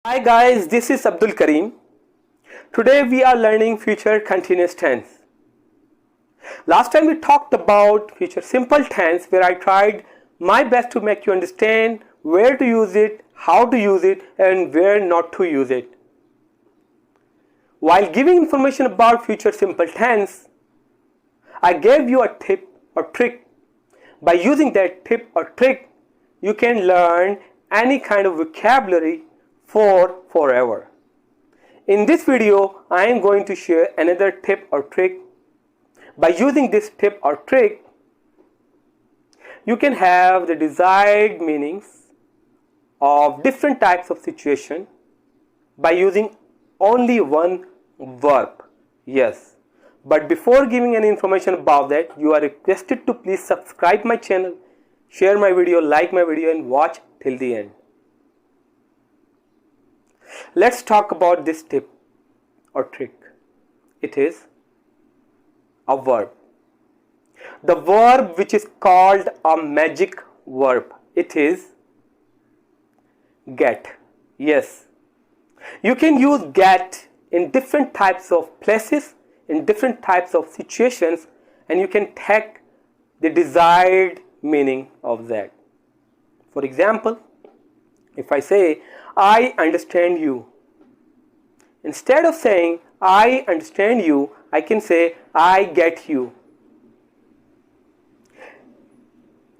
Hi guys, this is Abdul Kareem. Today we are learning future continuous tense. Last time we talked about future simple tense where I tried my best to make you understand where to use it, how to use it and where not to use it. While giving information about future simple tense, I gave you a tip or trick. By using that tip or trick, you can learn any kind of vocabulary for forever. In this video, I am going to share another tip or trick. By using this tip or trick, you can have the desired meanings of different types of situation by using only one verb. Yes. But before giving any information about that, you are requested to please subscribe my channel, share my video, like my video and watch till the end. Let's talk about this tip or trick. It is a verb. The verb which is called a magic verb. It is get. Yes. You can use get in different types of places, in different types of situations, and you can take the desired meaning of that. For example, if I say, I understand you. Instead of saying, I understand you, I can say, I get you.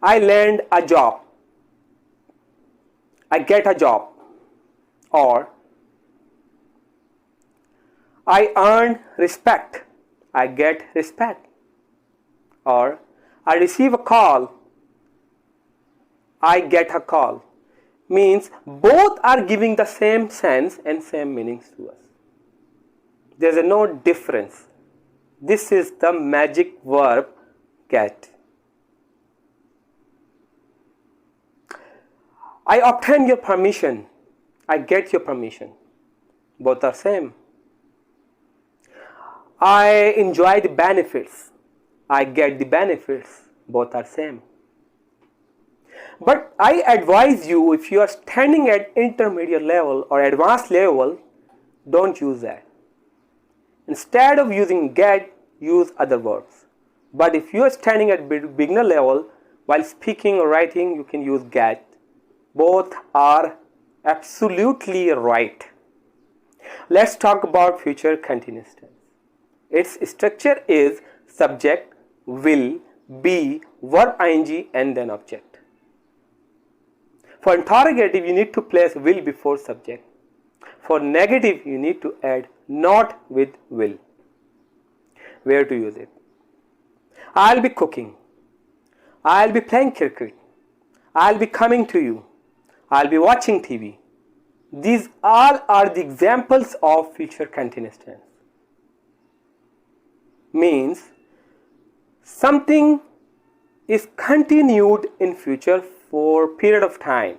I land a job. I get a job. Or, I earn respect. I get respect. Or, I receive a call. I get a call. Means both are giving the same sense and same meanings to us. There is no difference. This is the magic verb get. I obtain your permission. I get your permission. Both are same. I enjoy the benefits. I get the benefits. Both are same. But I advise you, if you are standing at intermediate level or advanced level, don't use that. Instead of using get, use other verbs. But if you are standing at beginner level, while speaking or writing, you can use get. Both are absolutely right. Let's talk about future continuous tense. Its structure is subject, will, be, verb ing and then object. For interrogative, you need to place will before subject. For negative, you need to add not with will. Where to use it? I'll be cooking. I'll be playing cricket. I'll be coming to you. I'll be watching TV. These all are the examples of future continuous tense. Means something is continued in future for a period of time.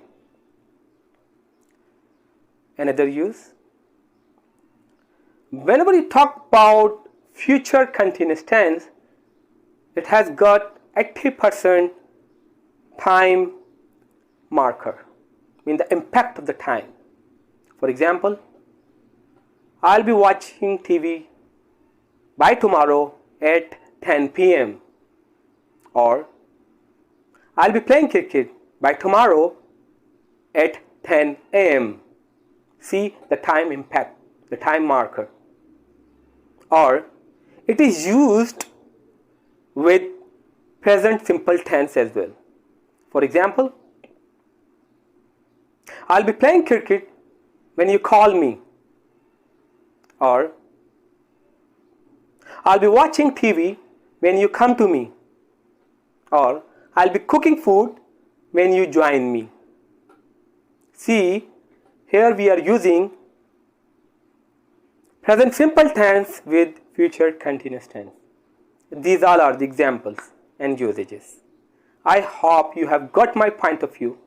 Another use. Whenever you talk about future continuous tense, it has got 80% time marker, mean the impact of the time. For example, I'll be watching TV by tomorrow at 10 p.m. or I'll be playing cricket by tomorrow at 10 a.m. See the time impact, the time marker. Or it is used with present simple tense as well. For example, I'll be playing cricket when you call me. Or I'll be watching TV when you come to me. Or I'll be cooking food when you join me. See, here we are using present simple tense with future continuous tense. These all are the examples and usages. I hope you have got my point of view.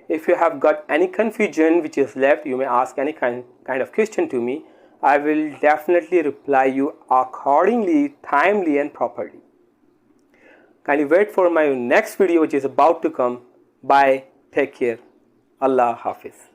If you have got any confusion which is left, you may ask any kind of question to me. I will definitely reply you accordingly, timely and properly. Kindly wait for my next video which is about to come. Bye. Take care. Allah Hafiz.